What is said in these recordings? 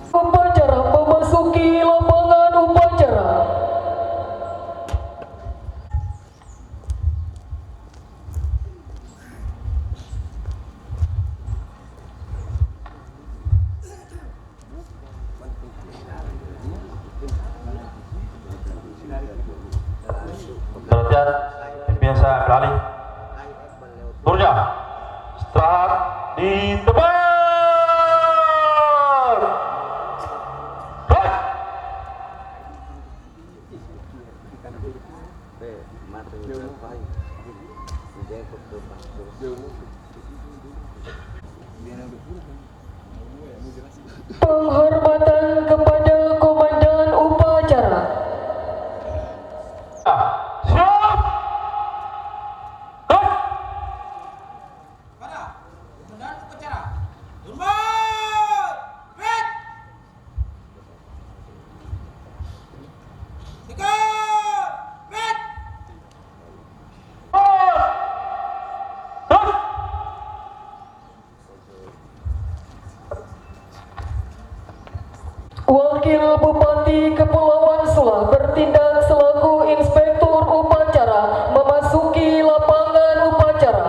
Upacara memasuki lapangan upacara. Perhatian, biasa kali. Turnya, start di tebar. Penghormatan kepada komandan upacara. Siap. Pada komandan upacara. Turban. Red. Tegak. Red. Wakil Bupati Kepulauan Sula bertindak selaku inspektur upacara memasuki lapangan upacara.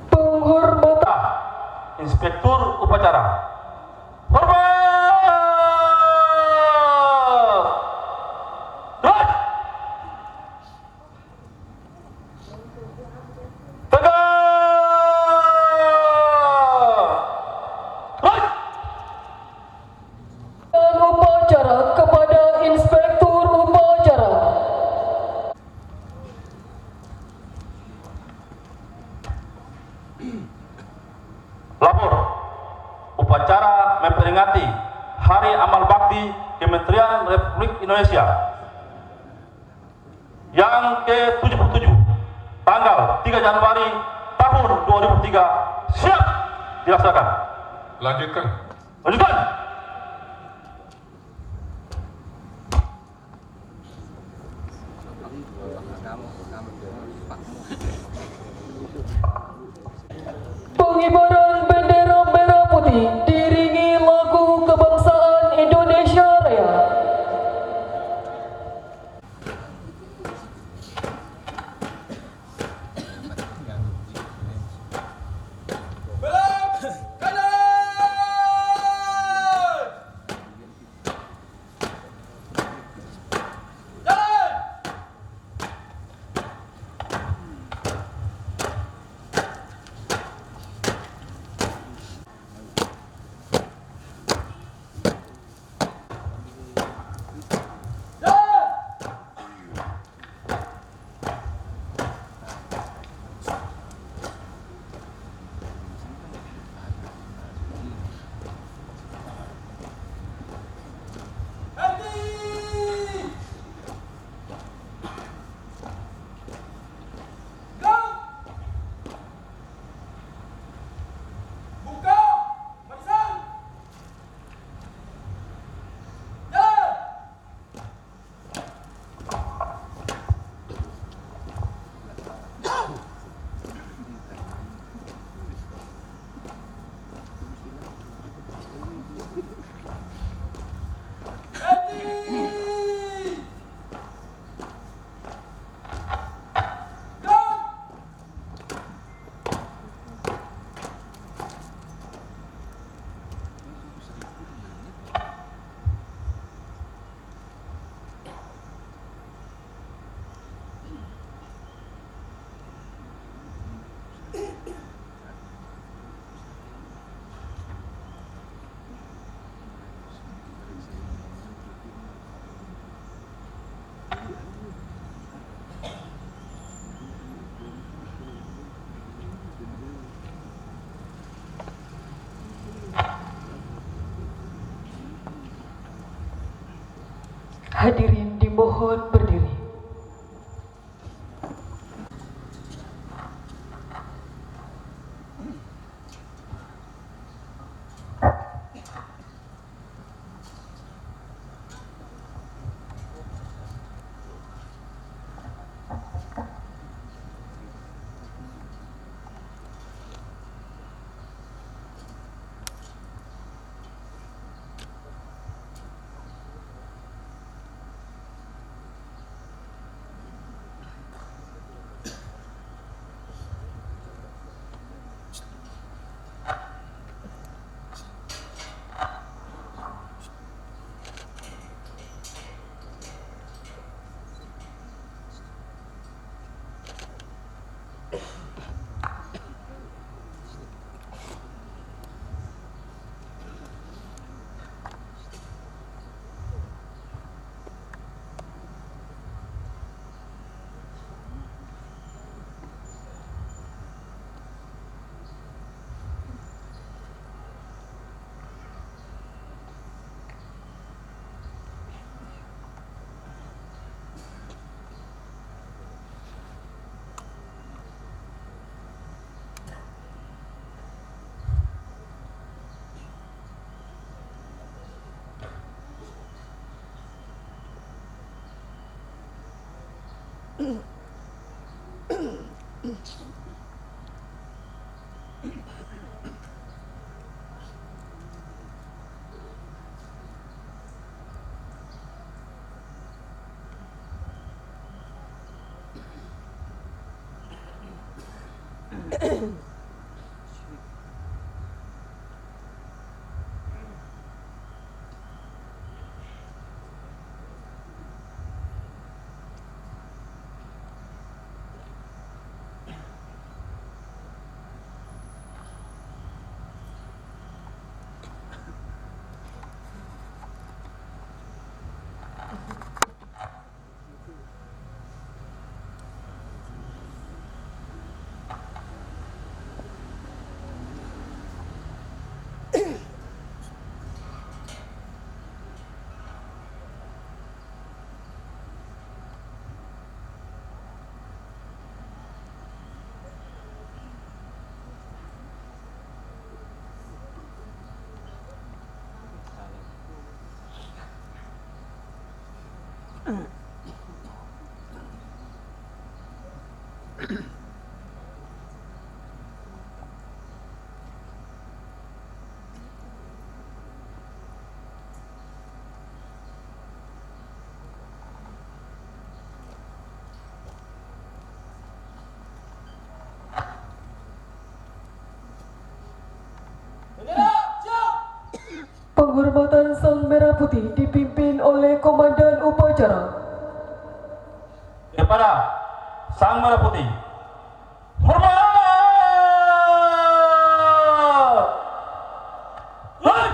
Penghormatan Inspektur upacara. Hormat. Gerak. Tegak. Gerak. upacara kepada inspektur upacara. Lapor. Upacara memperingati Hari Amal Bakti Kementerian Republik Indonesia yang ke-77 tanggal 3 Januari tahun 2003 siap dilaksanakan. Lanjutkan. Lanjutkan. Pengibaran bendera merah putih diiringi lagu kebangsaan Indonesia Raya. Belok kanan. Jalan. Hadirin dimohon berdiri. Bendera siap. Penghormatan Sang Merah Putih dipimpin oleh Komandan Upacara. Kepada Sang Merah Putih, hormat! Hai!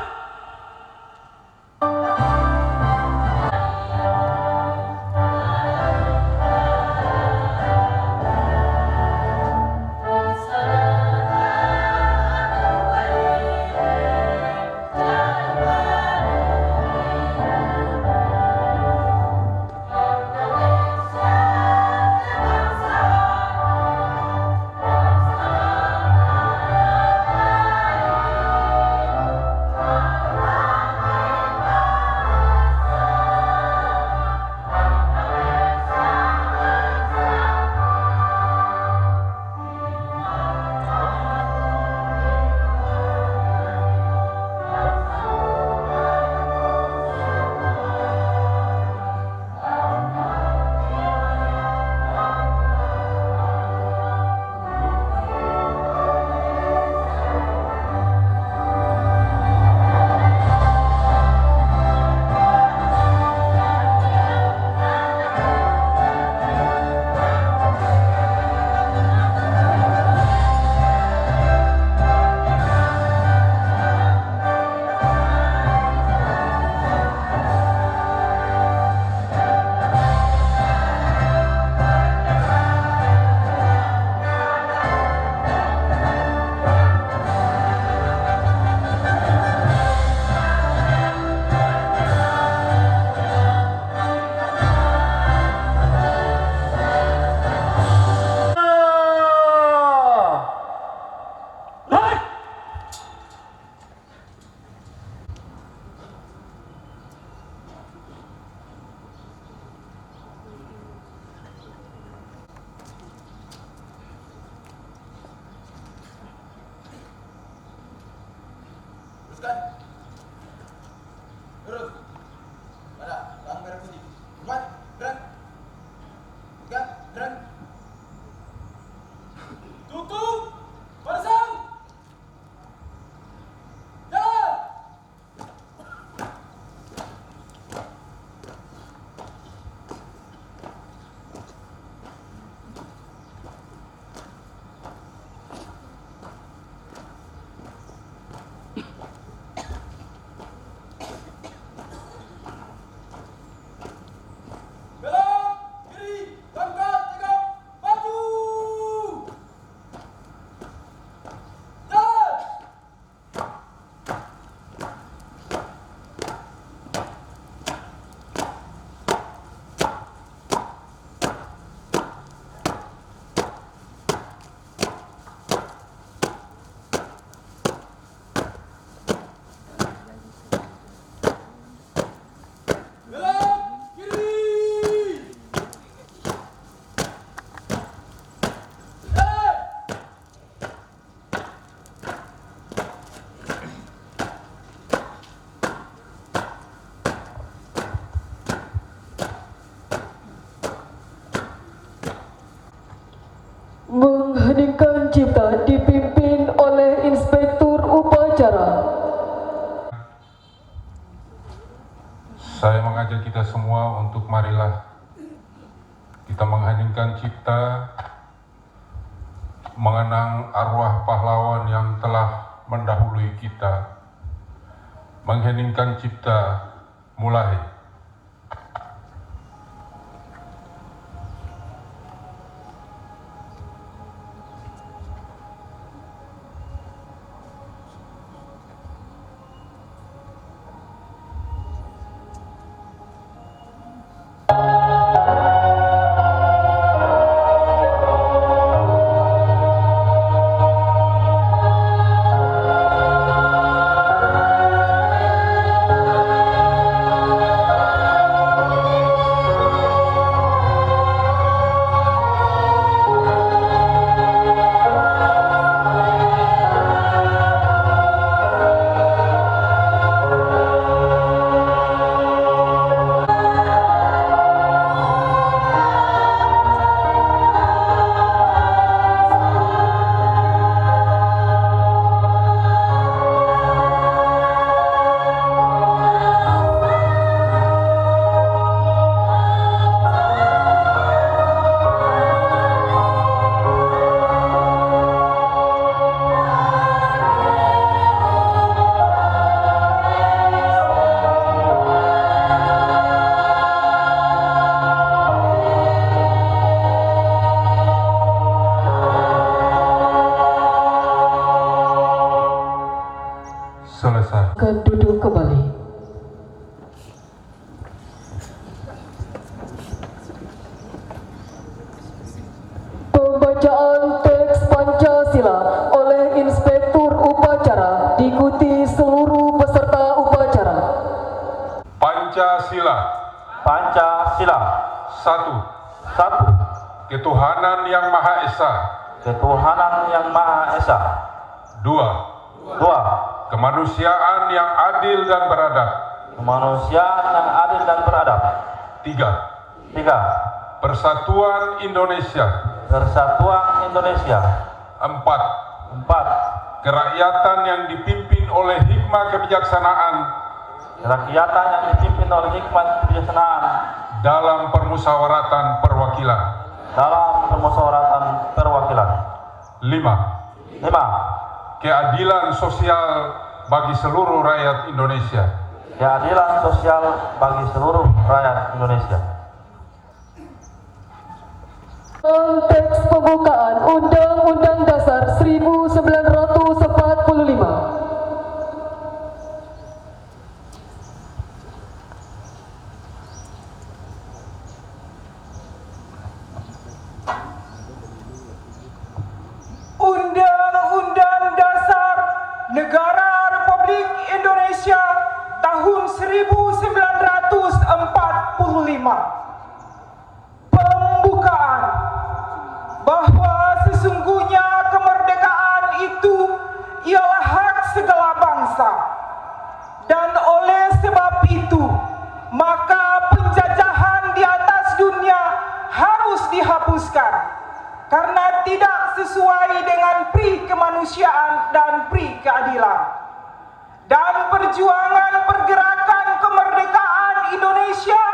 Indonesia, bangsa Teruskan. Lurus. Pada bang merah putih. Cepat, gerak. Gerak, gerak. Tutup. Pasang. Jalan. Belok, kiri, langkah, tegak, maju. Jalan. Belok, kiri. Jalan. Mengheningkan cipta dipimpin oleh Inspektur Upacara. Saya mengajak kita semua untuk marilah kita mengheningkan cipta, mengenang arwah pahlawan yang telah mendahului kita. Mengheningkan cipta, mulai. Selesai. Akan duduk kembali. Pembacaan teks Pancasila oleh Inspektur Upacara diikuti seluruh peserta upacara. Pancasila. Pancasila. 1. 1. Ketuhanan Yang Maha Esa. Ketuhanan Yang Maha Esa. 2. 2. Kemanusiaan yang adil dan beradab. Kemanusiaan yang adil dan beradab. 3. 3. Persatuan Indonesia. Persatuan Indonesia. 4. 4. Kerakyatan yang dipimpin oleh hikmah kebijaksanaan Kerakyatan yang dipimpin oleh hikmat kebijaksanaan dalam permusyawaratan perwakilan. dalam permusyawaratan perwakilan. 5. 5. Keadilan sosial bagi seluruh rakyat Indonesia. Keadilan sosial bagi seluruh rakyat Indonesia. Teks pembukaan Undang-Undang Dasar 1945. Undang-Undang Dasar Negara Republik Indonesia tahun 1945. Pembukaan bahwa sesungguhnya kemerdekaan itu ialah hak segala bangsa Dan oleh sebab itu, maka penjajahan di atas dunia harus dihapuskan karena tidak sesuai dengan pri kemanusiaan dan pri keadilan. Dan perjuangan pergerakan kemerdekaan Indonesia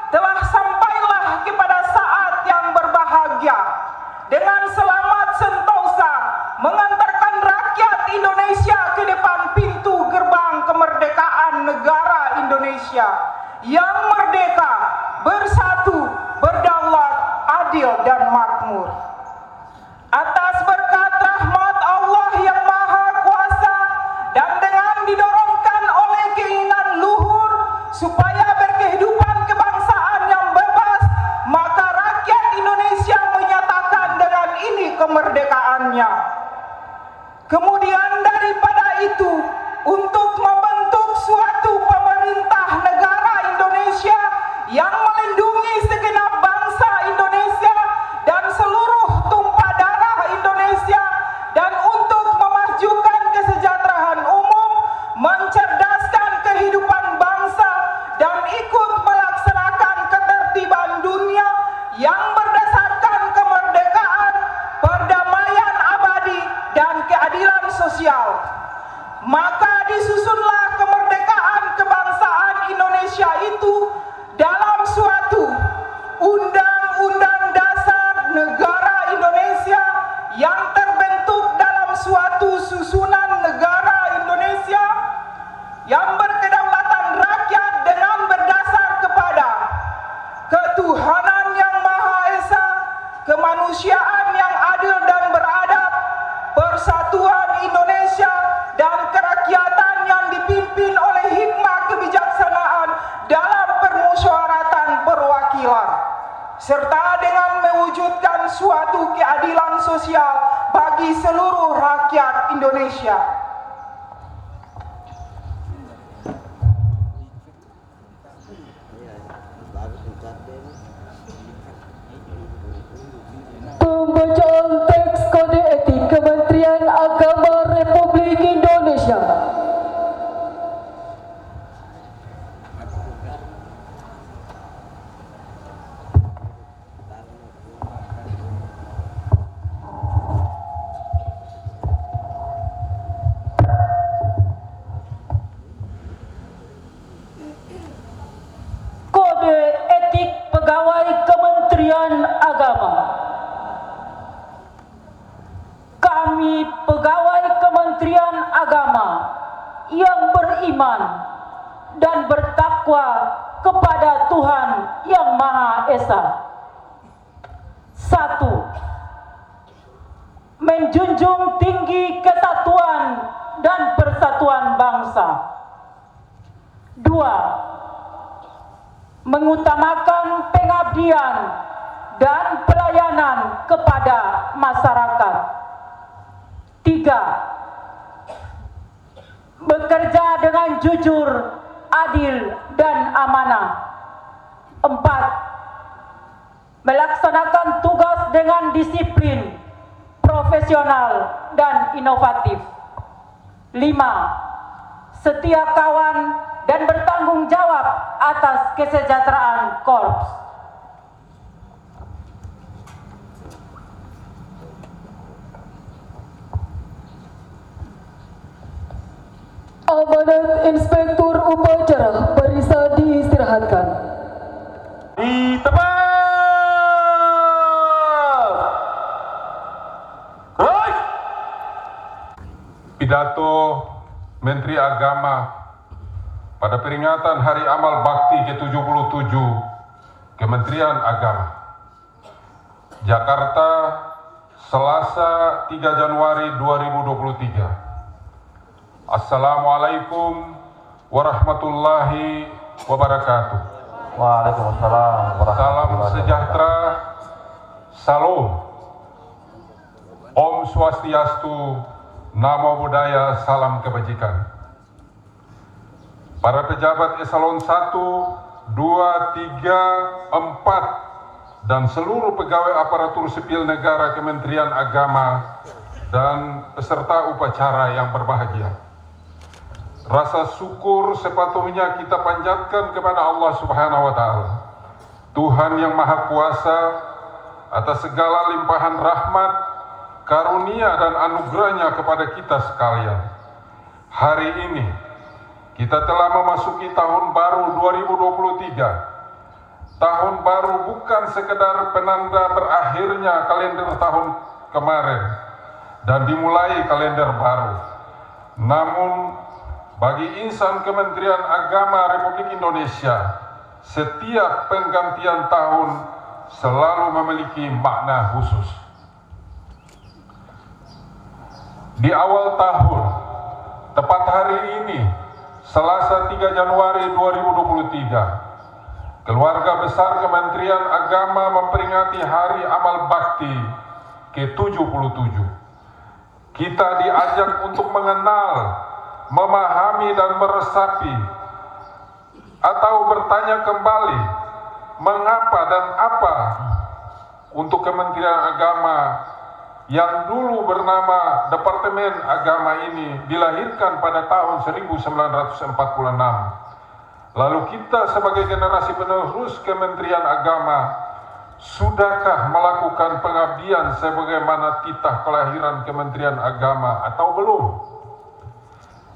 telah sampailah kepada saat yang berbahagia dengan selamat sentosa mengantarkan rakyat Indonesia ke depan pintu gerbang kemerdekaan negara Indonesia yang merdeka, bersatu, berdaulat, adil dan makmur. Atas berkat rahmat Allah yang Maha Kuasa dan dengan didorongkan oleh keinginan luhur supaya berkehidupan kebangsaan yang bebas, maka rakyat Indonesia menyatakan dengan ini kemerdekaannya. Kemudian daripada itu, untuk membentuk suatu pemerintah negara Indonesia yang melindungi segenap bangsa Indonesia dan seluruh tumpah darah Indonesia, dan untuk memajukan kesejahteraan umum, mencerdaskan kehidupan bangsa, dan ikut melaksanakan ketertiban dunia yang berdasarkan kemerdekaan, perdamaian abadi, dan keadilan sosial. Maka disusunlah kemerdekaan kebangsaan Indonesia itu dalam suatu Undang-Undang Dasar Negara Indonesia yang terbentuk dalam suatu susunan negara Indonesia yang berkedaulatan rakyat dengan berdasar kepada ketuhanan yang Maha Esa, kemanusiaan yang adil dan beradab, persatuan Indonesia, dan kerakyatan yang dipimpin oleh hikmah kebijaksanaan dalam permusyawaratan perwakilan, serta dengan mewujudkan suatu keadilan sosial bagi seluruh rakyat Indonesia. Pembacaan teks kode etik Kementerian Agama Republik Indonesia. Kode etik pegawai Kementerian Agama. Kami pegawai Kementerian Agama yang beriman dan bertakwa kepada Tuhan Yang Maha Esa. 1. Menjunjung tinggi kesatuan dan persatuan bangsa. 2. Mengutamakan pengabdian dan pelayanan kepada masyarakat. 3. Bekerja dengan jujur, adil, dan amanah. 4. Melaksanakan tugas dengan disiplin, profesional, dan inovatif. 5. Setia kawan dan bertanggung jawab atas kesejahteraan korps. Amanat Inspektur Upacara Barisa diistirahatkan. Di tempat. Terus. Pidato Menteri Agama pada peringatan Hari Amal Bakti ke-77 Kementerian Agama. Jakarta, Selasa 3 Januari 2023. Assalamualaikum warahmatullahi wabarakatuh. Waalaikumsalam Salam sejahtera, salam, Om Swastiastu, Namo Buddhaya, salam kebajikan. Para pejabat eselon 1, 2, 3, 4, dan seluruh pegawai aparatur sipil negara Kementerian Agama dan peserta upacara yang berbahagia. Rasa syukur sepatutnya kita panjatkan kepada Allah Subhanahu wa Ta'ala, Tuhan yang Maha Kuasa, atas segala limpahan rahmat, karunia dan anugerahnya kepada kita sekalian. Hari ini kita telah memasuki tahun baru 2023. Tahun baru bukan sekedar penanda berakhirnya kalender tahun kemarin dan dimulai kalender baru. Namun bagi insan Kementerian Agama Republik Indonesia, setiap penggantian tahun selalu memiliki makna khusus. Di awal tahun, tepat hari ini, Selasa 3 Januari 2023, keluarga besar Kementerian Agama memperingati Hari Amal Bakti ke-77. Kita diajak untuk mengenal, memahami dan meresapi atau bertanya kembali mengapa dan apa untuk Kementerian Agama yang dulu bernama Departemen Agama ini dilahirkan pada tahun 1946. Lalu kita sebagai generasi penerus Kementerian Agama, sudahkah melakukan pengabdian sebagaimana titah kelahiran Kementerian Agama atau belum?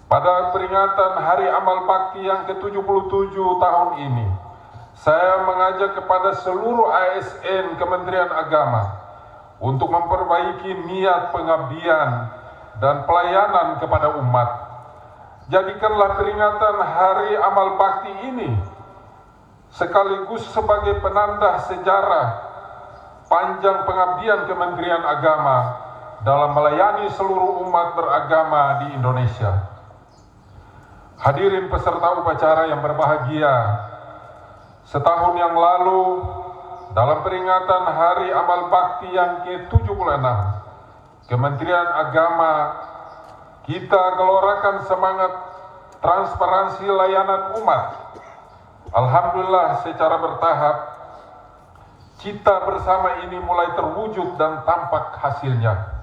Pada peringatan Hari Amal Bakti yang ke-77 tahun ini, saya mengajak kepada seluruh ASN Kementerian Agama untuk memperbaiki niat pengabdian dan pelayanan kepada umat. Jadikanlah peringatan Hari Amal Bakti ini sekaligus sebagai penanda sejarah panjang pengabdian Kementerian Agama dalam melayani seluruh umat beragama di Indonesia. Hadirin peserta upacara yang berbahagia, setahun yang lalu dalam peringatan Hari Amal Bakti yang ke-76, Kementerian Agama kita gelorakan semangat transparansi layanan umat. Alhamdulillah secara bertahap, cita bersama ini mulai terwujud dan tampak hasilnya.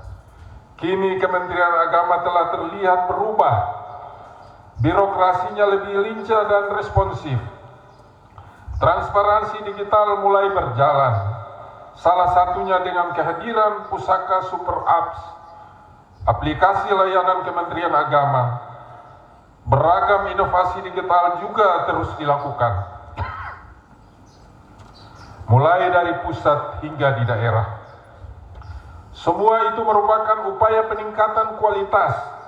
Kini Kementerian Agama telah terlihat berubah. Birokrasinya lebih lincah dan responsif. Transparansi digital mulai berjalan. Salah satunya dengan kehadiran Pusaka Super Apps, aplikasi layanan Kementerian Agama. Beragam inovasi digital juga terus dilakukan, mulai dari pusat hingga di daerah. Semua itu merupakan upaya peningkatan kualitas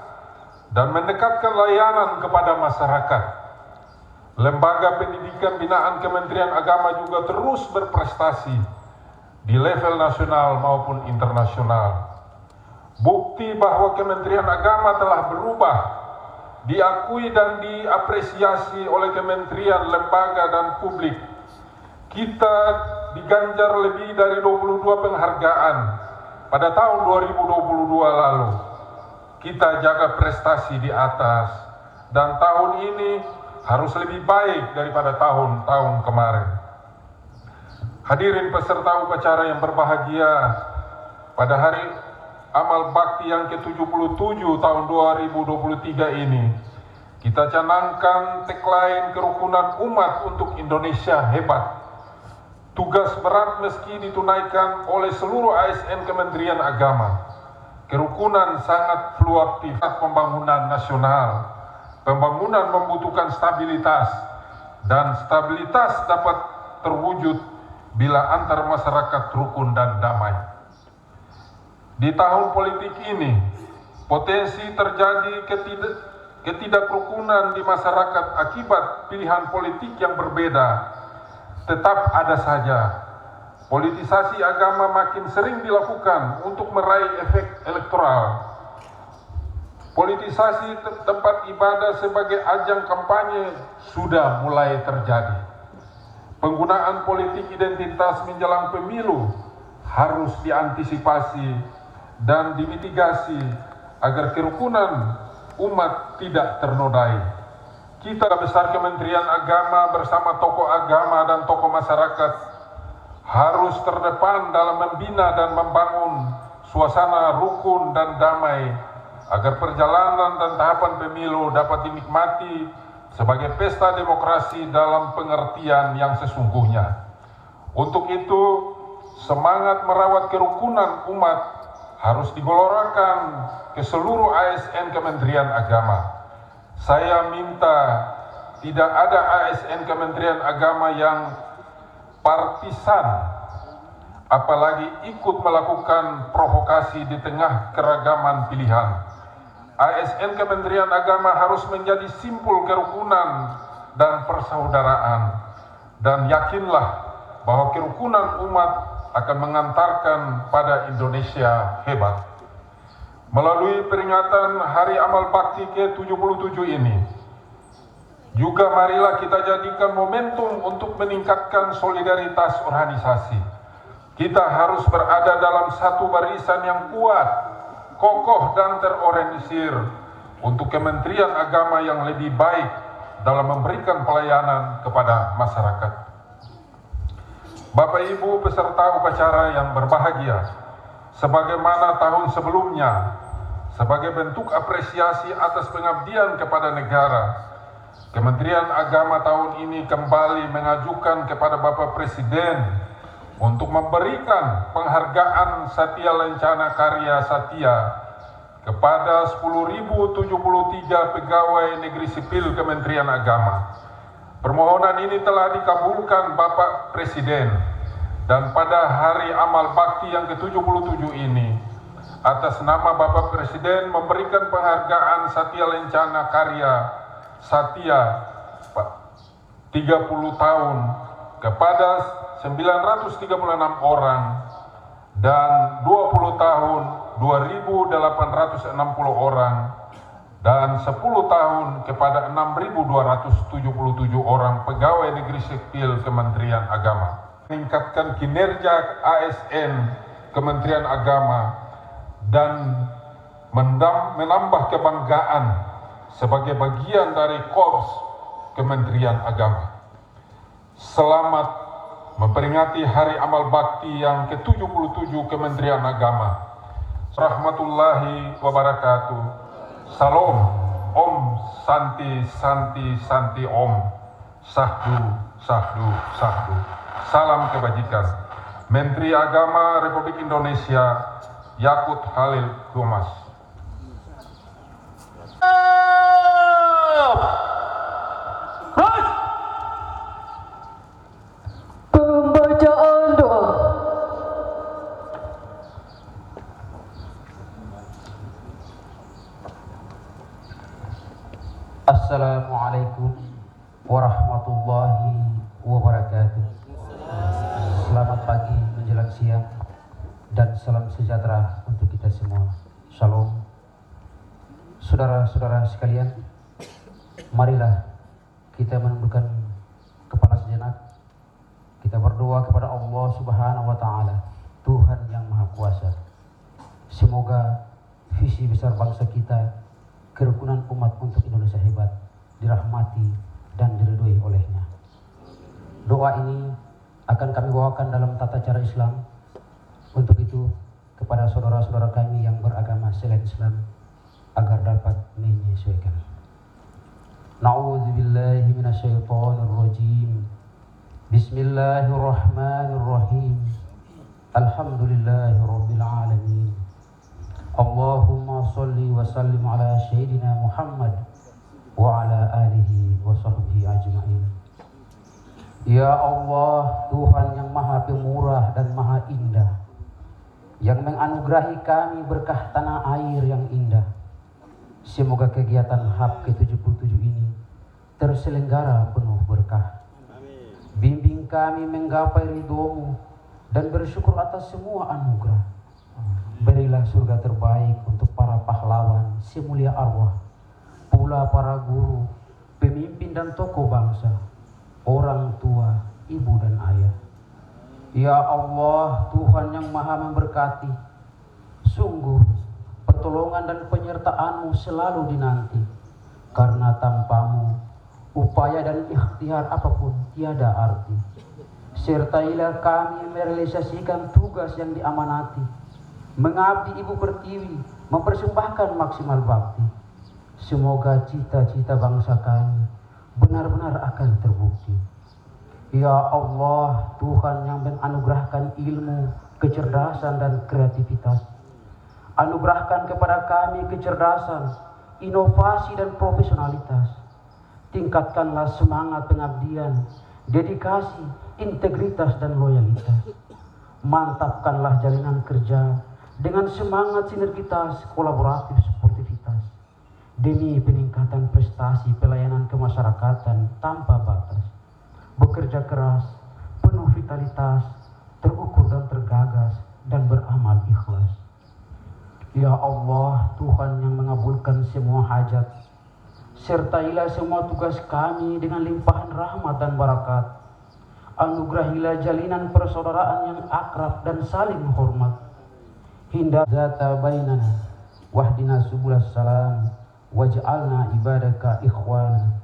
dan mendekatkan layanan kepada masyarakat. Lembaga pendidikan binaan Kementerian Agama juga terus berprestasi di level nasional maupun internasional. Bukti bahwa Kementerian Agama telah berubah, diakui dan diapresiasi oleh kementerian, lembaga, dan publik. Kita diganjar lebih dari 22 penghargaan pada tahun 2022 lalu. Kita jaga prestasi di atas, dan tahun ini harus lebih baik daripada tahun-tahun kemarin. Hadirin peserta upacara yang berbahagia, pada Hari Amal Bakti yang ke-77 tahun 2023 ini, kita canangkan tagline kerukunan umat untuk Indonesia hebat. Tugas berat meski ditunaikan oleh seluruh ASN Kementerian Agama. Kerukunan sangat fluktuatif. Pembangunan nasional, pembangunan membutuhkan stabilitas, dan stabilitas dapat terwujud bila antar masyarakat rukun dan damai. Di tahun politik ini, potensi terjadi ketidakrukunan di masyarakat akibat pilihan politik yang berbeda tetap ada saja. Politisasi agama makin sering dilakukan untuk meraih efek elektoral. Politisasi tempat ibadah sebagai ajang kampanye sudah mulai terjadi. Penggunaan politik identitas menjelang pemilu harus diantisipasi dan dimitigasi agar kerukunan umat tidak ternodai. Kita besar Kementerian Agama bersama tokoh agama dan tokoh masyarakat harus terdepan dalam membina dan membangun suasana rukun dan damai agar perjalanan dan tahapan pemilu dapat dinikmati sebagai pesta demokrasi dalam pengertian yang sesungguhnya. Untuk itu, semangat merawat kerukunan umat harus digelorakan ke seluruh ASN Kementerian Agama. Saya minta tidak ada ASN Kementerian Agama yang partisan, apalagi ikut melakukan provokasi di tengah keragaman pilihan. ASN Kementerian Agama harus menjadi simpul kerukunan dan persaudaraan, dan yakinlah bahwa kerukunan umat akan mengantarkan pada Indonesia hebat. Melalui peringatan Hari Amal Bakti ke-77 ini, juga marilah kita jadikan momentum untuk meningkatkan solidaritas organisasi. Kita harus berada dalam satu barisan yang kuat, kokoh dan terorganisir untuk Kementerian Agama yang lebih baik dalam memberikan pelayanan kepada masyarakat. Bapak Ibu peserta upacara yang berbahagia, sebagaimana tahun sebelumnya, sebagai bentuk apresiasi atas pengabdian kepada negara, Kementerian Agama tahun ini kembali mengajukan kepada Bapak Presiden untuk memberikan penghargaan Satya Lencana Karya Satya kepada 10.073 pegawai negeri sipil Kementerian Agama. Permohonan ini telah dikabulkan Bapak Presiden, dan pada Hari Amal Bakti yang ke-77 ini, atas nama Bapak Presiden memberikan penghargaan Satya Lencana Karya Satya 30 tahun kepada 936 orang dan 20 tahun 2.860 orang dan 10 tahun kepada 6.277 orang pegawai negeri sipil Kementerian Agama. Meningkatkan kinerja ASN Kementerian Agama dan menambah kebanggaan sebagai bagian dari Korps Kementerian Agama. Selamat memperingati Hari Amal Bakti yang ke-77 Kementerian Agama. Rahmatullahi wabarakatuh. Salam. Om Santi Santi Santi Om. Sahdu Sahdu Sahdu. Salam kebajikan. Menteri Agama Republik Indonesia Yakut Khalil Dumas. Pembacaan doa. Assalamualaikum warahmatullahi wabarakatuh. Selamat pagi menjelang siang dan salam sejahtera untuk kita semua. Shalom. Saudara-saudara sekalian, marilah kita menundukkan kepala sejenak. Kita berdoa kepada Allah Subhanahu wa taala, Tuhan yang Maha Kuasa. Semoga visi besar bangsa kita, kerukunan umat untuk Indonesia hebat, dirahmati dan diridhoi olehnya. Doa ini akan kami bawakan dalam tata cara Islam. Untuk itu, kepada saudara-saudara kami yang beragama selain Islam, agar dapat menyesuaikan. Na'udzubillahi minasyaitonir rajim. Bismillahirrahmanirrahim. Alhamdulillahirabbil alamin. Allahumma shalli wa sallim ala sayyidina Muhammad wa ala alihi wa sahbihi ajma'in. Ya Allah, Tuhan yang Maha Pemurah dan Maha Indah, yang menganugerahi kami berkah tanah air yang indah. Semoga kegiatan HAP ke-77 ini terselenggara penuh berkah. Bimbing kami menggapai ridho-Mu dan bersyukur atas semua anugerah. Berilah surga terbaik untuk para pahlawan semulia arwah, pula para guru, pemimpin dan tokoh bangsa, orang tua, ibu dan ayah. Ya Allah, Tuhan yang Maha memberkati, sungguh pertolongan dan penyertaan-Mu selalu dinanti, karena tanpa-Mu upaya dan ikhtiar apapun tiada arti. Sertailah kami merealisasikan tugas yang diamanati, mengabdi Ibu Pertiwi mempersembahkan maksimal bakti. Semoga cita-cita bangsa kami benar-benar akan terbukti. Ya Allah, Tuhan yang menganugerahkan ilmu, kecerdasan dan kreativitas, anugerahkan kepada kami kecerdasan, inovasi dan profesionalitas. Tingkatkanlah semangat pengabdian, dedikasi, integritas dan loyalitas. Mantapkanlah jalinan kerja dengan semangat sinergitas, kolaboratif, sportivitas, demi peningkatan prestasi pelayanan kemasyarakatan tanpa batas. Bekerja keras, penuh vitalitas, terukur dan tergagas, dan beramal ikhlas. Ya Allah, Tuhan yang mengabulkan semua hajat, sertailah semua tugas kami dengan limpahan rahmat dan barakat. Anugerahilah jalinan persaudaraan yang akrab dan saling hormat. Hindar zata bainana wahdina subulas salam waj'alna ibadaka ikhwana.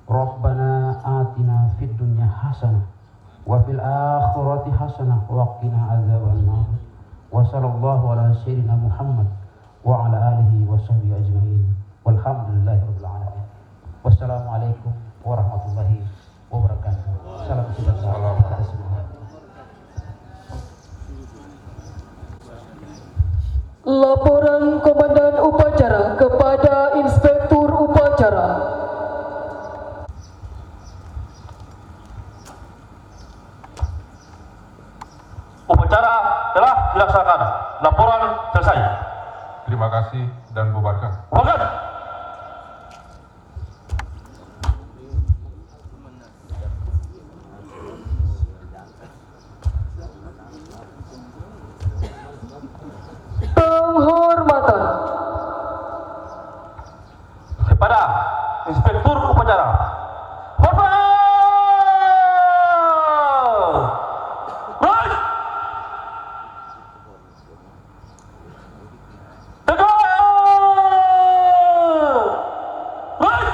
Rabbana atina fid dunya hasanah wa fil akhirati hasanah wa qina adzabannar. Wa sallallahu ala sayyidina Muhammad wa ala alihi wa sahbihi ajma'in. Walhamdulillahirabbil alamin. Wassalamualaikum warahmatullahi wabarakatuh. Salam sejahtera kepada semua. Laporan Komandan Upacara kepada Inspektur Upacara. Upacara telah dilaksanakan. Laporan selesai. Terima kasih dan bubarkan. Bubarkan. Penghormatan Kepada Inspektur Upacara. Hormat! Right! Tegak! Right!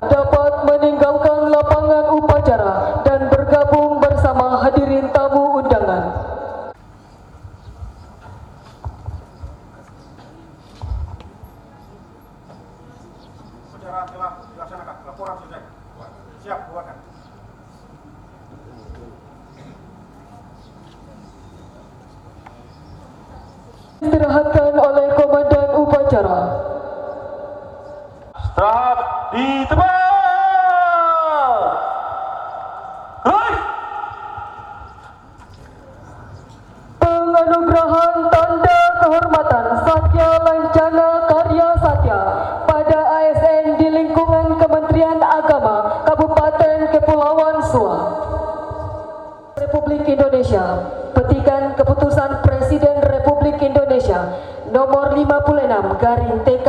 dapat meninggalkan lapangan upacara dan bergabung bersama hadirin tamu undangan. Upacara telah dilaksanakan. Laporan selesai. Siap, bubarkan. Istirahatkan oleh Komandan Upacara. Istirahat di tempat. Right! Penganugerahan Tanda Kehormatan Satya Lancana Karya Satya pada ASN di lingkungan Kementerian Agama Kabupaten Kepulauan Sua, Republik Indonesia. Petikan Keputusan Presiden Republik Indonesia Nomor 56/TK/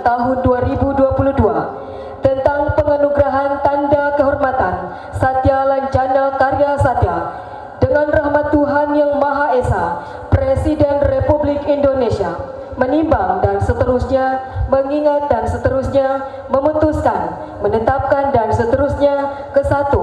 tahun 2022 tentang penganugerahan Tanda Kehormatan Satya Lancana Karya Satya. Dengan rahmat Tuhan Yang Maha Esa, Presiden Republik Indonesia menimbang dan seterusnya, mengingat dan seterusnya, memutuskan, menetapkan dan seterusnya. Ke-1,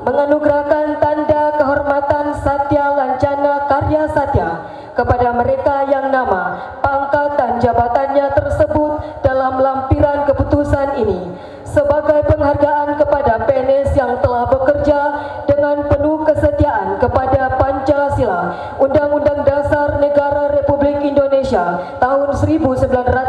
menganugerahkan Tanda Kehormatan Satya Lancana Karya Satya kepada mereka yang nama, pangkat dan jabatannya tersebut dalam lampiran keputusan ini sebagai penghargaan kepada PNS yang telah bekerja dengan penuh kesetiaan kepada Pancasila, Undang-Undang Dasar Negara Republik Indonesia tahun 1945,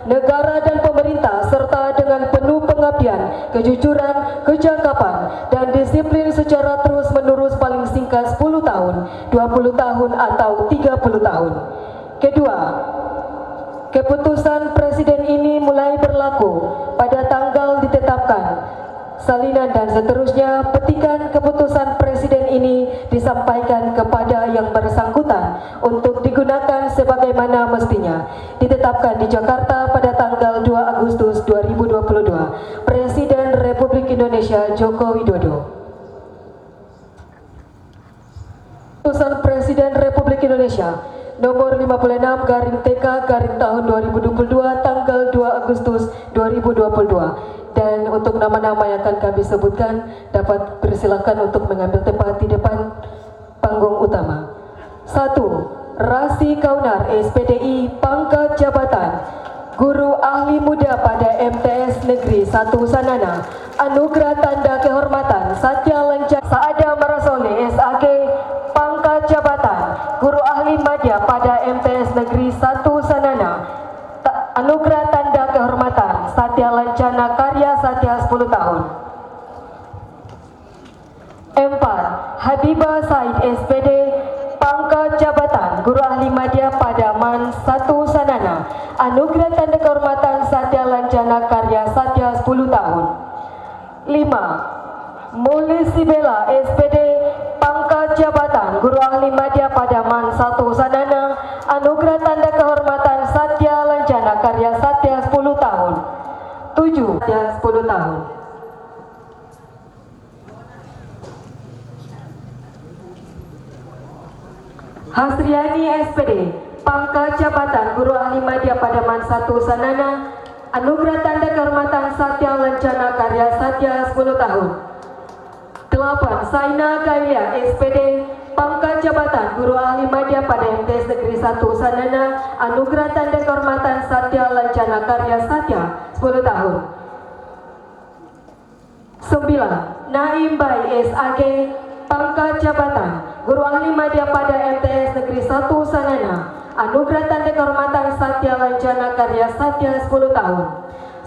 negara dan pemerintah, serta dengan penuh pengabdian, kejujuran, kecakapan, dan disiplin secara terus-menerus paling singkat 10 tahun, 20 tahun, atau 30 tahun. Kedua, keputusan Presiden ini mulai berlaku pada tanggal ditetapkan. Salinan dan seterusnya, petikan keputusan Presiden ini disampaikan kepada yang bersangkutan untuk digunakan sebagaimana mestinya. Ditetapkan di Jakarta pada tanggal 2 Agustus 2022. Presiden Republik Indonesia Joko Widodo. Keputusan Presiden Republik Indonesia Nomor 56/TK/ tahun 2022 tanggal 2 Agustus 2022. Dan untuk nama-nama yang akan kami sebutkan dapat persilakan untuk mengambil tempat di depan panggung utama. 1. Rasi Kaunar SPDI pangkat jabatan Guru Ahli Muda pada MTS Negeri 1 Sanana, anugerah tanda kehormatan Satya Lencana. Saada Marasole SAG pangkat jabatan Guru Ahli Madya pada MTS Negeri 1 Sanana, anugerah tanda kehormatan Satya Lencana Karya Satya 10 tahun. 4. Habibah Said SPD pangkat jabatan Guru Ahli Madya pada MAN 1 Sanana, anugerah tanda kehormatan Satya Lancana Karya Satya 10 tahun. 5. Mulis Sibela SPD pangkat jabatan Guru Ahli Madya pada MAN 1 Sanana, anugerah tanda kehormatan Satya Lancana Karya Satya 10 tahun. 7. Satya 10 tahun. Hasriani SPD pangkat jabatan Guru Ahli Madya pada MAN 1 Sanana, anugerah tanda kehormatan Satya Lancana Karya Satya 10 tahun. 8. Saina Kailia SPD pangkat jabatan Guru Ahli Madya pada MTS Negeri 1 Sanana, anugerah tanda kehormatan Satya Lancana Karya Satya 10 tahun. 9. Naim Bai SAG pangkat jabatan Guru Ahli Madya pada MTS Negeri 1 Sanana, anugerah tanda kehormatan Satya Lancana Karya Satya 10 tahun.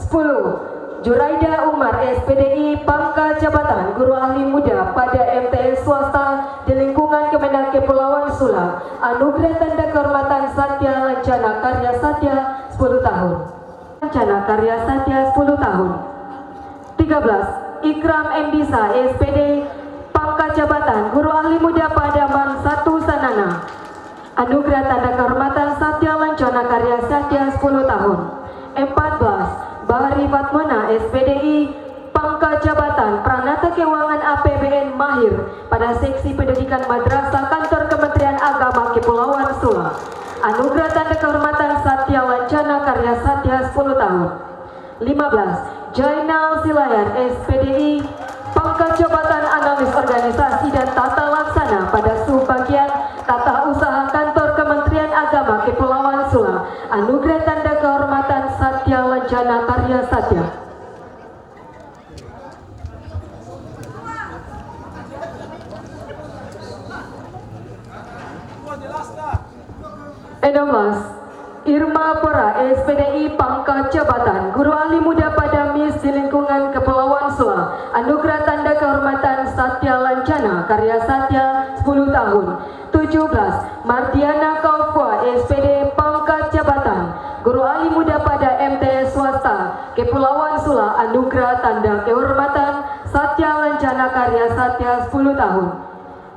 10. Juraida Umar SPDI pangkat jabatan Guru Ahli Muda pada MTS swasta di lingkungan Kemenang Kepulauan Sula, anugerah tanda kehormatan Satya Lancana Karya Satya 10 tahun. Lancana Karya Satya 10 tahun. 13. Ikram Endisa SPD pangkat jabatan Guru Ahli Muda pada MAN 1 Sanana, anugerah tanda kehormatan Satya Lancana Karya Satya 10 tahun. 14. Bahari Fatmona SPDI pangkat jabatan Pranata Keuangan APBN Mahir pada Seksi Pendidikan Madrasah Kantor Kementerian Agama Kepulauan Sula, anugerah tanda kehormatan Satya Lancana Karya Satya 10 tahun. 15. Jainal Silayar SPDI pangkat jabatan Analis Organisasi dan Tata Laksana pada Subbagian Tata Usaha Kantor Kementerian Agama Kepulauan Sula, anugerah tanda kehormatan Satya Lancana Karya Satya. Irma Pora SPDI pangkat jabatan Guru Ahli Muda pada MIS di lingkungan Kepulauan Sula, anugerah tanda kehormatan Satya Lancana Karya Satya 10 tahun. 17. Mardiana Kaufwa SPD pangkat jabatan Guru Ahli Muda pada MTS swasta Kepulauan Sula, anugerah tanda kehormatan Satya Lancana Karya Satya 10 tahun.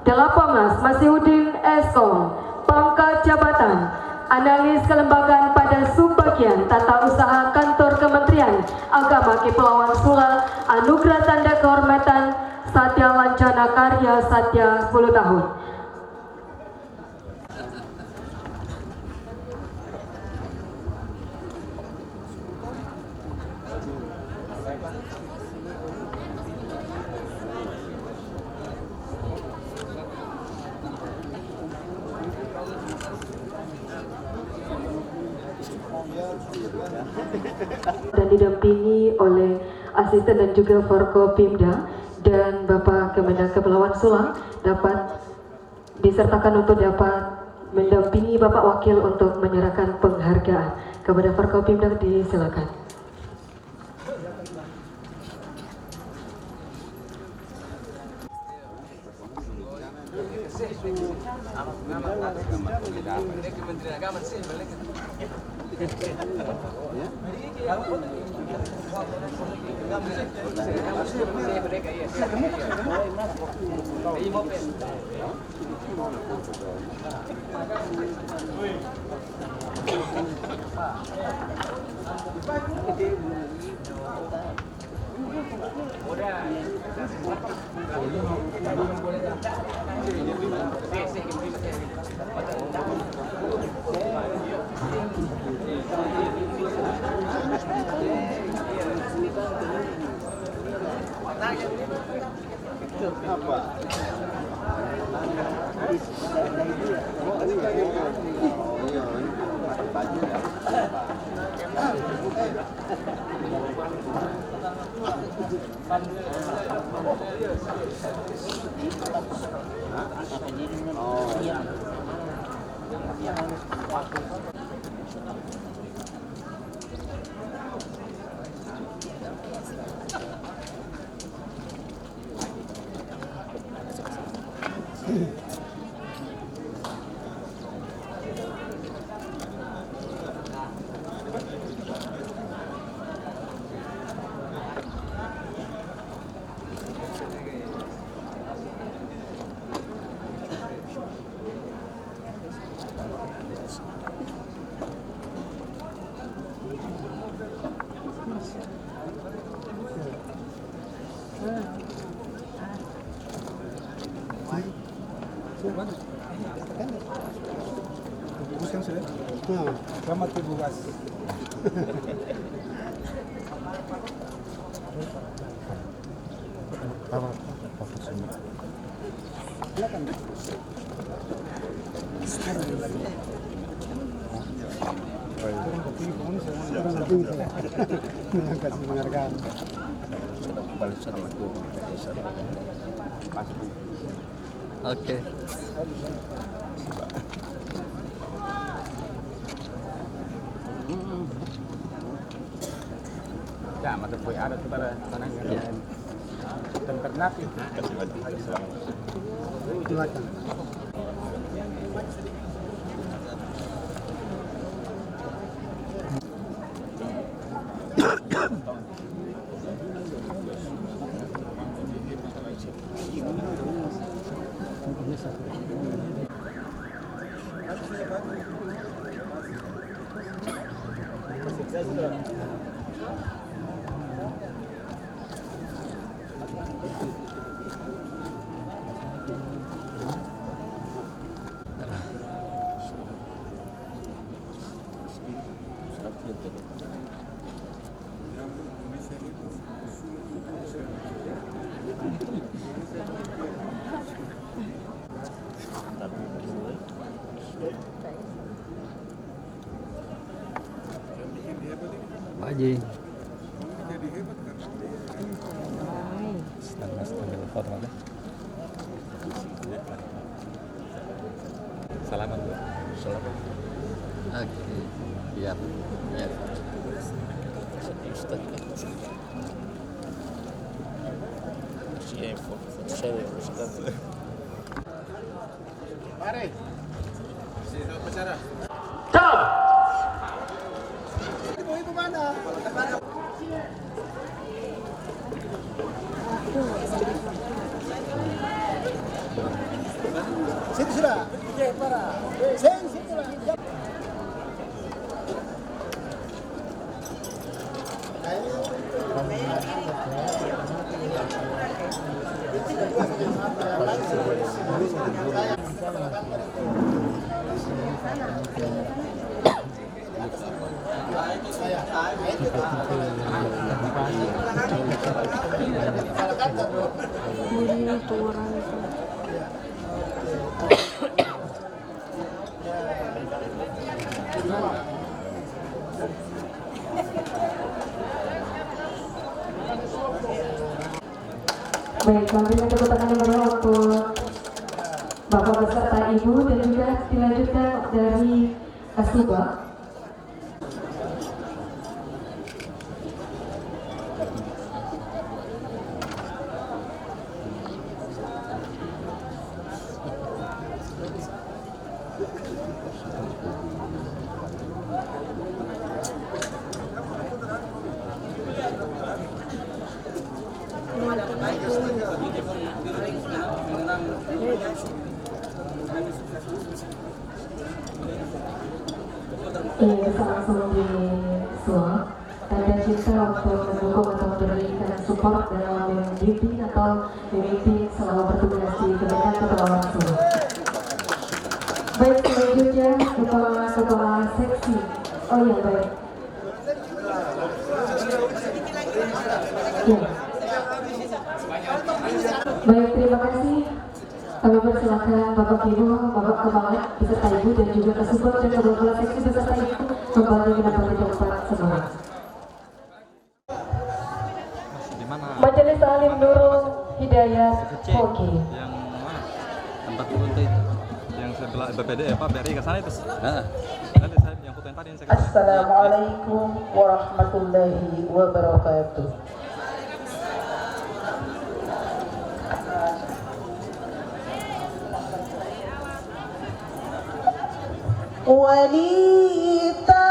18. Masihudin Eskom pangkat jabatan Analis Kelembagaan pada Subbagian Tata Usaha Kantor Kementerian Agama Kepulauan Sula, anugerah tanda kehormatan Satya Lancana Karya Satya 10 tahun. Dan didampingi oleh asisten dan juga Forkopimda dan Bapak Kemenang Kepulauan Sula dapat disertakan untuk dapat mendampingi Bapak Wakil untuk menyerahkan penghargaan kepada Forkopimda. Disilakan. Apa? Selamat berbukas. Oke. Ya, mata kue ada tuh pada sana yang alternatif. Silakan. Pak Haji. Salaman, Bu. Salaman. Oke. Siap. Ya. Mari. Siap bicara. Ibu mana? Situ sudah. Situ lah. Baik, kami minta tepuk tangan yang meriah untuk Bapak beserta Ibu dan juga dilanjutkan dari Kasuba. Ini bisa langsung disuap tanda cinta untuk mendukung atau memberikan support dalam memimpin atau memimpin selama bertugas di Kementerian Kepulauan Sulu. Baik, selanjutnya kepala seksi. Oh ya, baik. Ya. Baik, terima kasih. Kami persilakan Bapak Ibu, Bapak Kepala beserta Ibu dan juga Kasubag dan Kedua Kepala Seksi beserta Ibu kembali ke tempat semua. Di mana? Majelis Alim Nurul Hidayat Hoki. Yang mana? Tempat foto itu. Yang sebelah BPD Pak BRI ke sana itu. Heeh. Tadi saya yang foto yang tadi yang saya kasih. Assalamualaikum warahmatullahi wabarakatuh. Wanita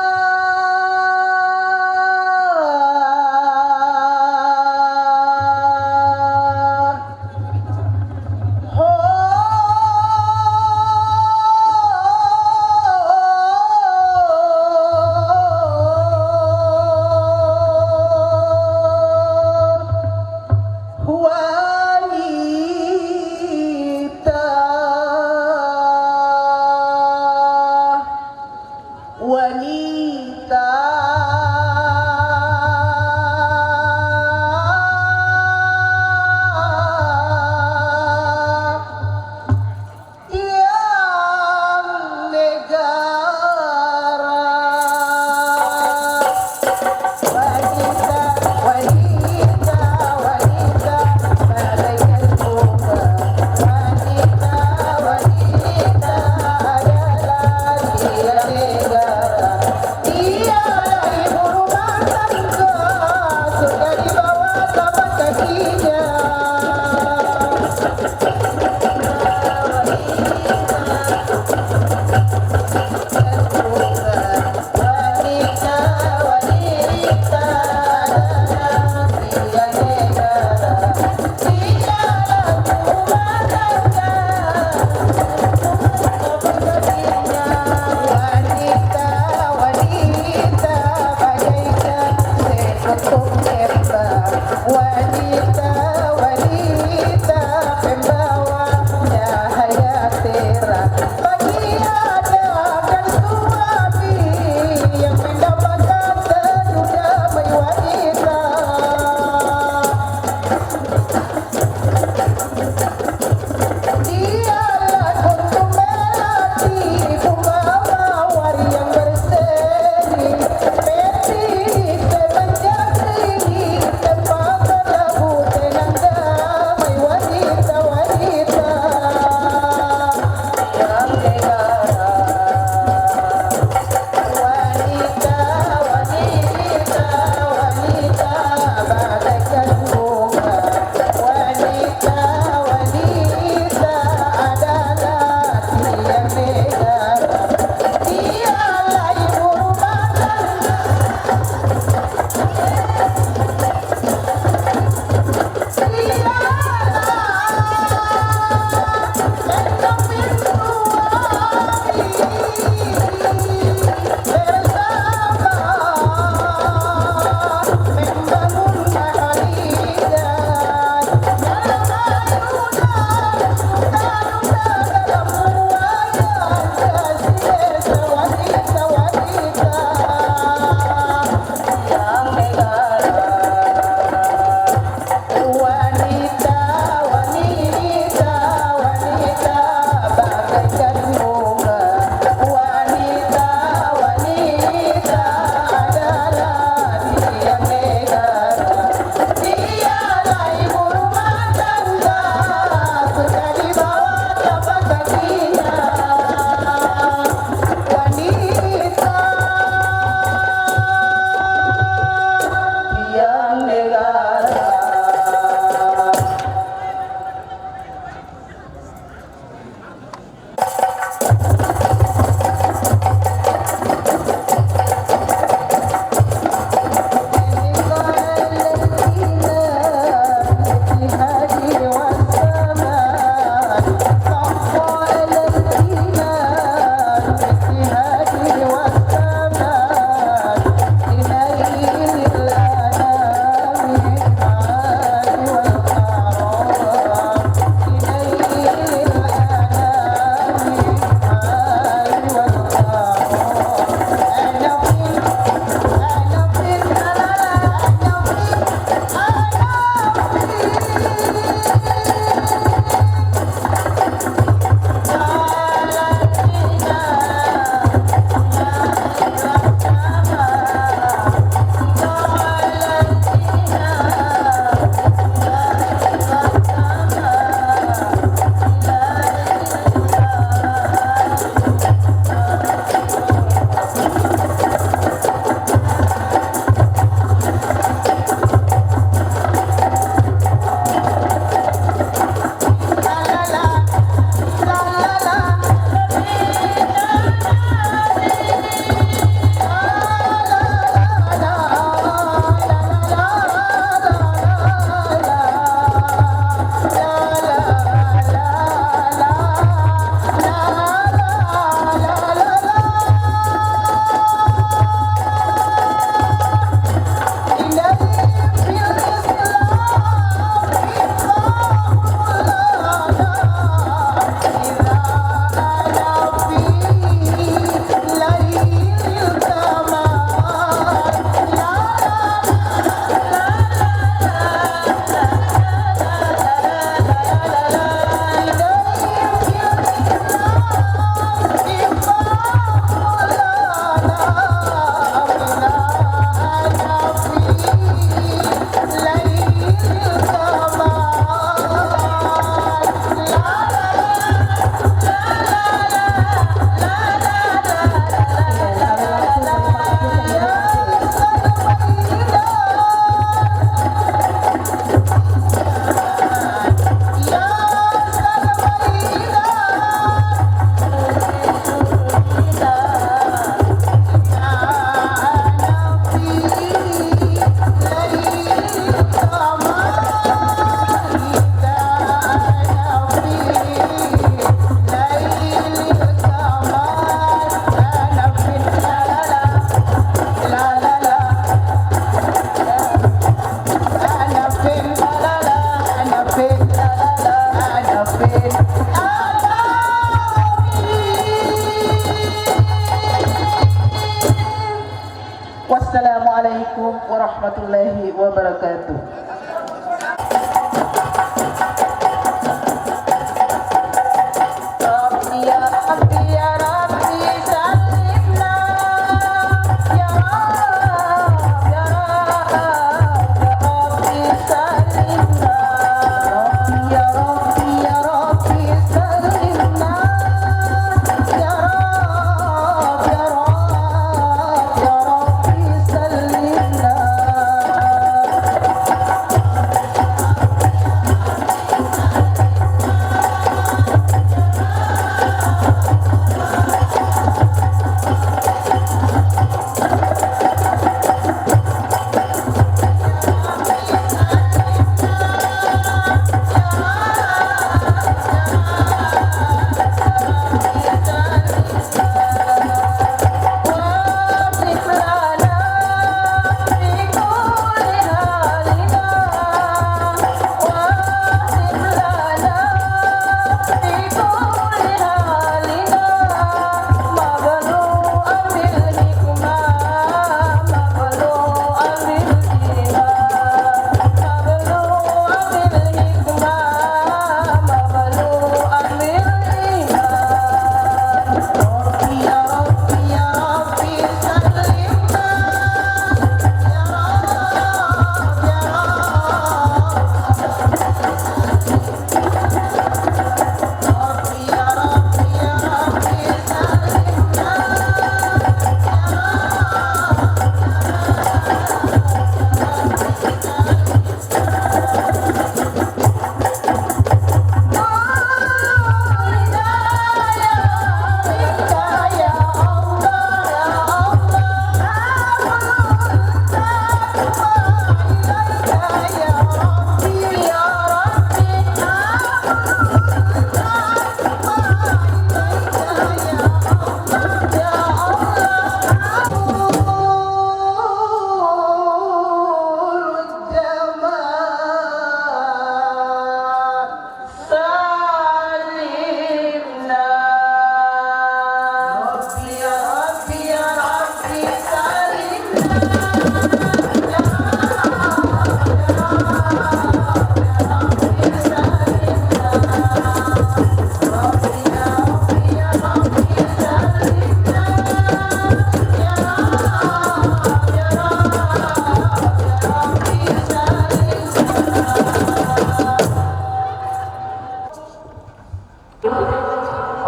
warahmatullahi wabarakatuh.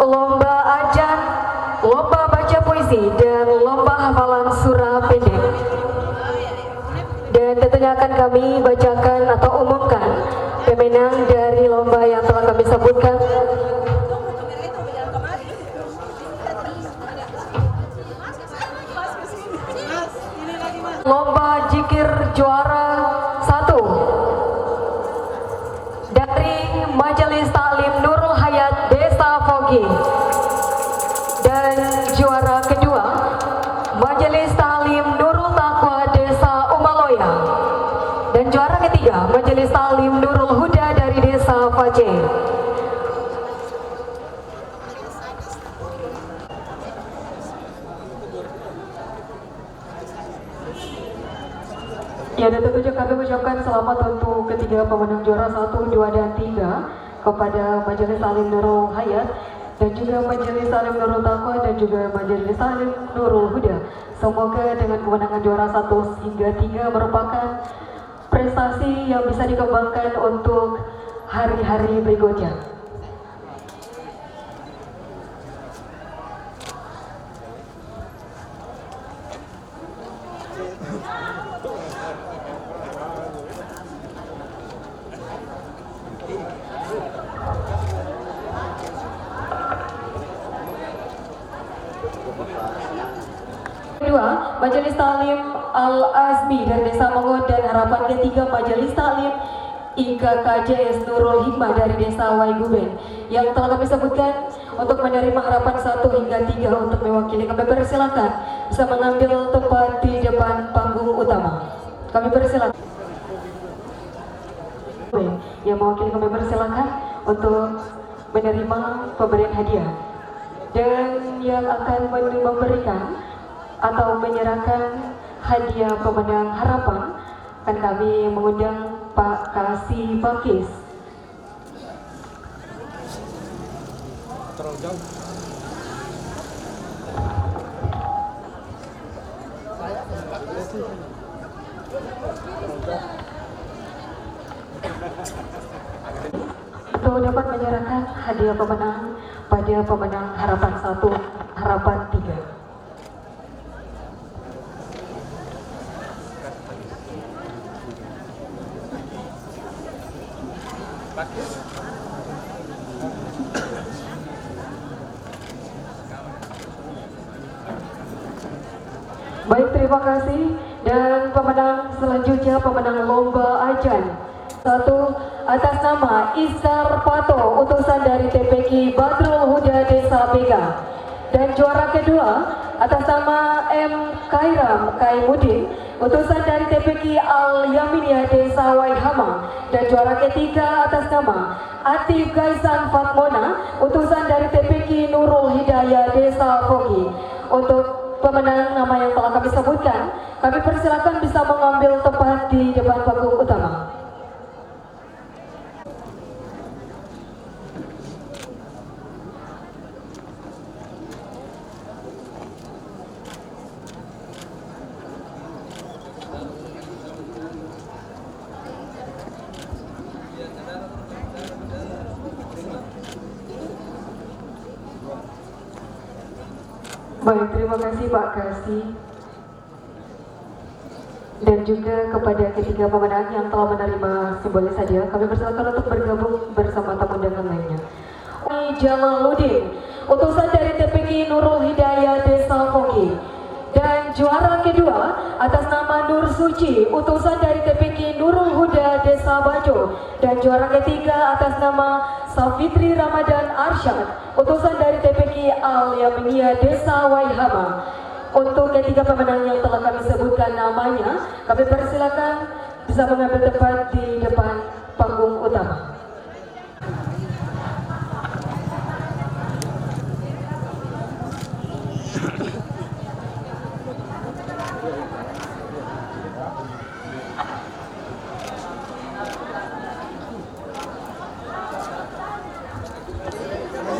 Lomba ajan, lomba baca puisi, dan lomba hafalan surah pendek. Dan tentunya akan kami bacakan atau umumkan pemenang dari lomba yang telah kami sebutkan. Lomba jikir juara 1 dari Majelis Taklim Nurul Hayat Desa Fogi, dan juara kedua Majelis Taklim Nurul Taqwa Desa Umaloya, dan juara ketiga Majelis Taklim Nurul Huda dari Desa Faceh. Ya, dan tentunya kami ucapkan selamat untuk ketiga pemenang juara 1, 2, dan 3 kepada Majelis Taklim Nurul Hayat, dan juga Majelis Taklim Nurul Taqwa, dan juga Majelis Taklim Nurul Huda. Semoga dengan kemenangan juara 1 hingga 3 merupakan prestasi yang bisa dikembangkan untuk hari-hari berikutnya. Kedua, Majelis Taklim Al-Azmi dari Desa Mengut, dan harapan ketiga Majelis Taklim IKKJS Nurul Hikmah dari Desa Waiguben yang telah kami sebutkan untuk menerima harapan 1 hingga 3 untuk mewakili. Kami persilakan bisa mengambil tempat di depan panggung utama. Kami persilakan. Yang mewakili kami persilakan untuk menerima pemberian hadiah, dan yang akan memberikan atau menyerahkan hadiah pemenang harapan, akan kami mengundang Pak Kasih Bakis. Untuk dapat menyerahkan hadiah pemenang pada pemenang harapan 1, harapan 3. Baik, terima kasih. Dan pemenang selanjutnya pemenang lomba ajan 1 atas nama Iskar Pato, utusan dari TPQ Badrul Huda Desa Bega. Dan juara kedua atas nama M. Kairam Kaimudin, utusan dari TPQ Al Yaminia Desa Waihama. Dan juara ketiga atas nama Atif Gaisan Fatmona, utusan dari TPQ Nurul Hidayah Desa Fogi. Untuk pemenang nama yang telah kami sebutkan, kami persilakan bisa mengambil tempat di depan panggung utama. Baik, terima kasih Pak Kasih. Dan juga kepada ketiga pemenang yang telah menerima simbolis hadiah, kami persilakan untuk bergabung bersama tamu undangan lainnya. Jalaluddin, utusan dari TPQ Nurul Hidayah Desa Fogi. Dan juara kedua atas nama Nur Suci, utusan dari TPQ Nurul Huda Desa Bajo. Dan juara ketiga atas nama Safitri Ramadan Arsyad, utusan dari TPQ Al Yaminia Desa Waihama. Untuk ketiga pemenang yang telah kami sebutkan namanya, kami persilakan bisa mengambil tempat di depan panggung utama.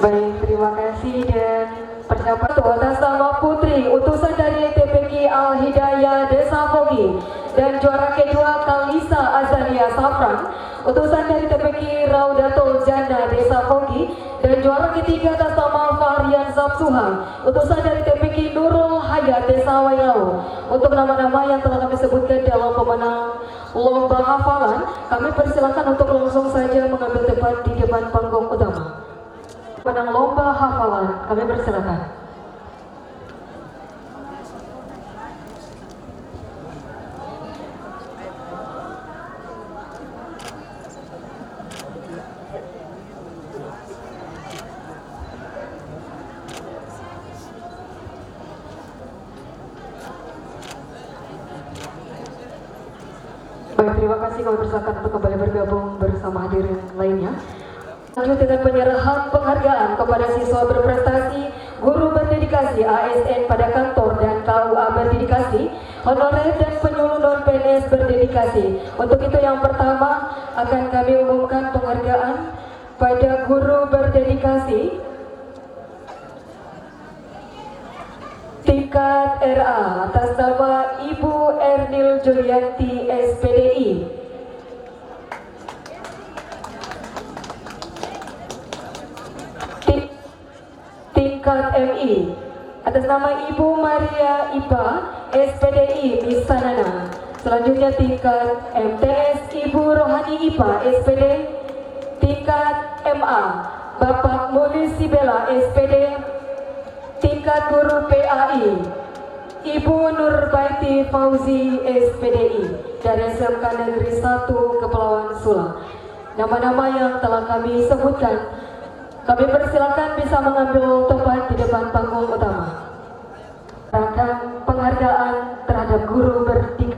Baik, terima kasih. Dan persiapan atas nama Putri, utusan dari TPQ Al Hidayah Desa Fogi. Dan juara kedua Kalisa Azalia Safran, utusan dari TPQ Raudatul Jannah Desa Fogi. Dan juara ketiga atas nama Fahrian Sabsuha, utusan dari TPQ Nurul Hayat Desa Wailau. Untuk nama-nama yang telah kami sebutkan dalam pemenang lomba hafalan, kami persilakan untuk langsung saja mengambil tempat di depan panggung utama. Pemenang lomba hafalan, kami persilakan. Baik, terima kasih. Kami persilakan untuk kembali bergabung bersama hadirin lainnya. Lanjut dengan penyerahan penghargaan kepada siswa berprestasi, guru berdedikasi ASN pada kantor dan KUA berdedikasi, honorer dan penyuluh non PNS berdedikasi. Untuk itu yang pertama akan kami umumkan penghargaan pada guru berdedikasi tingkat RA atas nama Ibu Ernil Julianti SPDI. Tingkat MI atas nama Ibu Maria Ipa SPDI Misanana. Selanjutnya tingkat MTS Ibu Rohani Ipa SPD. Tingkat MA Bapak Mulis Sibela SPD. Tingkat guru PAI Ibu Nurbaiti Fauzi SPDI dari SMK Negeri 1 Kepulauan Sula. Nama-nama yang telah kami sebutkan, kami persilakan bisa mengambil tempat di depan panggung utama. Serahkan penghargaan terhadap guru berdedikasi.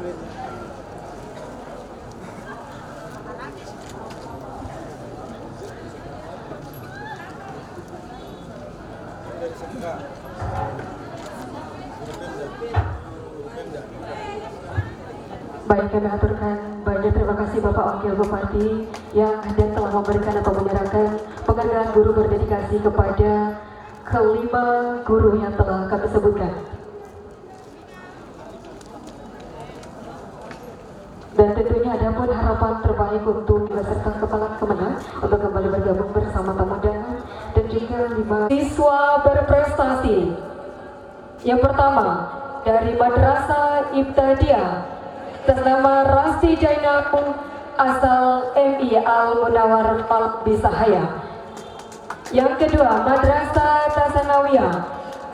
Baik, kami aturkan banyak terima kasih Bapak Wakil Bupati yang hadir telah memberikan atau menyerahkan penghargaan guru berdedikasi kepada kelima guru yang telah kami sebutkan. Dan tentunya ada pun harapan terbaik untuk beserta Kepala Kemenang untuk kembali bergabung bersama tamu undangan dan juga 5 siswa berprestasi. Yang pertama dari Madrasah Ibtidaiah atas nama Rasti Jainal asal MI Al-Munawar Palbisahaya. Yang kedua Madrasah Tasanawiyah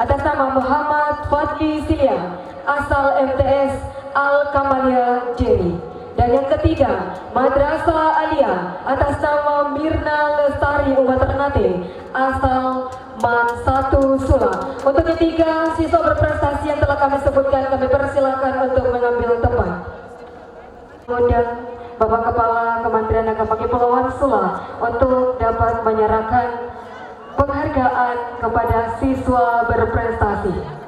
atas nama Muhammad Fadli Silia asal MTS Al-Kamalia Jeri. Dan yang ketiga Madrasah Aliyah atas nama Mirna Lestari Umat Ternate asal Man 1 Sula. Untuk ketiga siswa berprestasi yang telah kami sebutkan, kami persilakan untuk mengambil tempat. Kemudian Bapak Kepala Kementerian Agama Kepulauan Sula untuk dapat menyerahkan penghargaan kepada siswa berprestasi.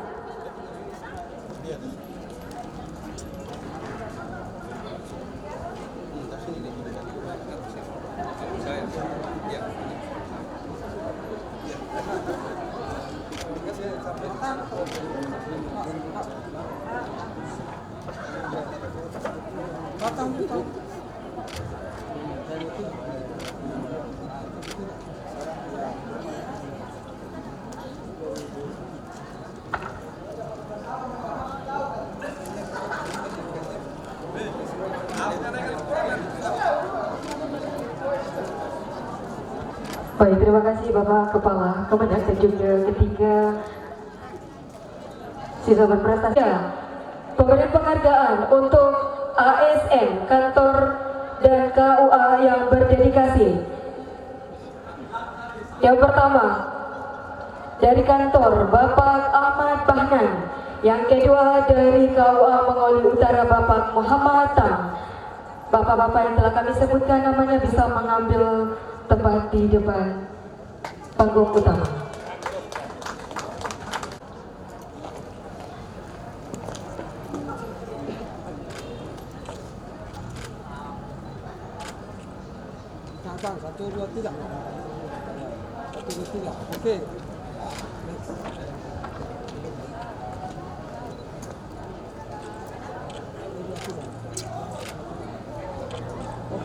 Baik, terima kasih Bapak Kepala Kemenang dan juga ketiga siswa berprestasi. Ya, pemberian penghargaan untuk ASN, kantor dan KUA yang berdedikasi. Yang pertama dari kantor Bapak Ahmad Bahnan. Yang kedua dari KUA Mengoli Utara Bapak Muhammad Tam. Bapak-bapak yang telah kami sebutkan namanya bisa mengambil tempat di depan panggung utama. Satu, dua, tiga. Oke.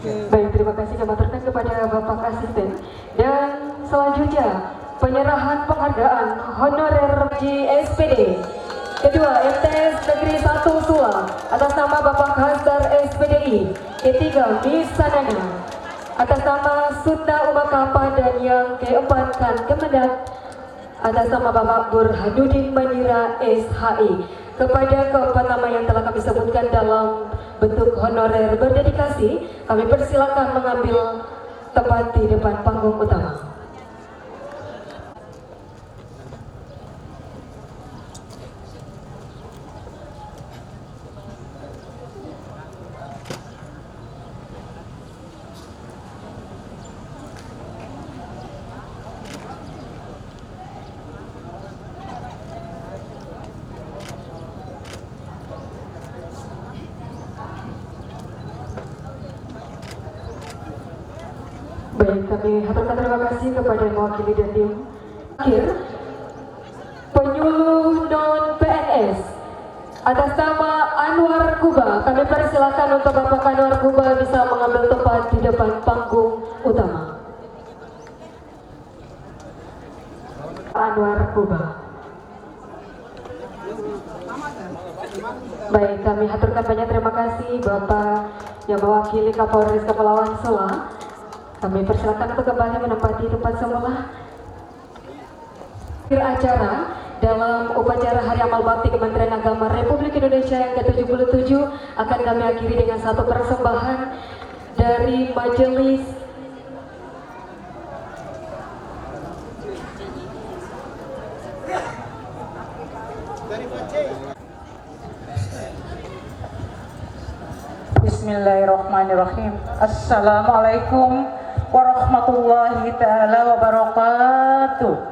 Baik, terima kasih kami aturkan kepada Bapak Asisten. Dan selanjutnya penyerahan penghargaan honorer SPD. Kedua, MTS Negeri 1 Sula atas nama Bapak Hasdar SPDI. Ketiga, Miss Sanana atas nama Sutna Umakapa. Dan yang keempat kan Kemenang atas nama Bapak Burhanuddin Manira SHI. Kepada keempat nama yang telah kami sebutkan dalam bentuk honorer berdedikasi, kami persilakan mengambil tempat di depan panggung utama. Baik, kami haturkan terima kasih kepada mewakili dan tim. Akhir, penyuluh non-PNS atas nama Anwar Kuba. Kami persilakan untuk Bapak Anwar Kuba bisa mengambil tempat di depan panggung utama. Anwar Kuba. Baik, kami haturkan banyak terima kasih Bapak yang mewakili Kapolres Kepulauan Sula. Kami persilakan untuk kembali menempati tempat semula. Akhir acara dalam upacara Hari Amal Bakti Kementerian Agama Republik Indonesia yang ke-77 akan kami akhiri dengan satu persembahan dari Majelis Bismillahirrahmanirrahim. Assalamualaikum warahmatullahi taala wabarakatuh.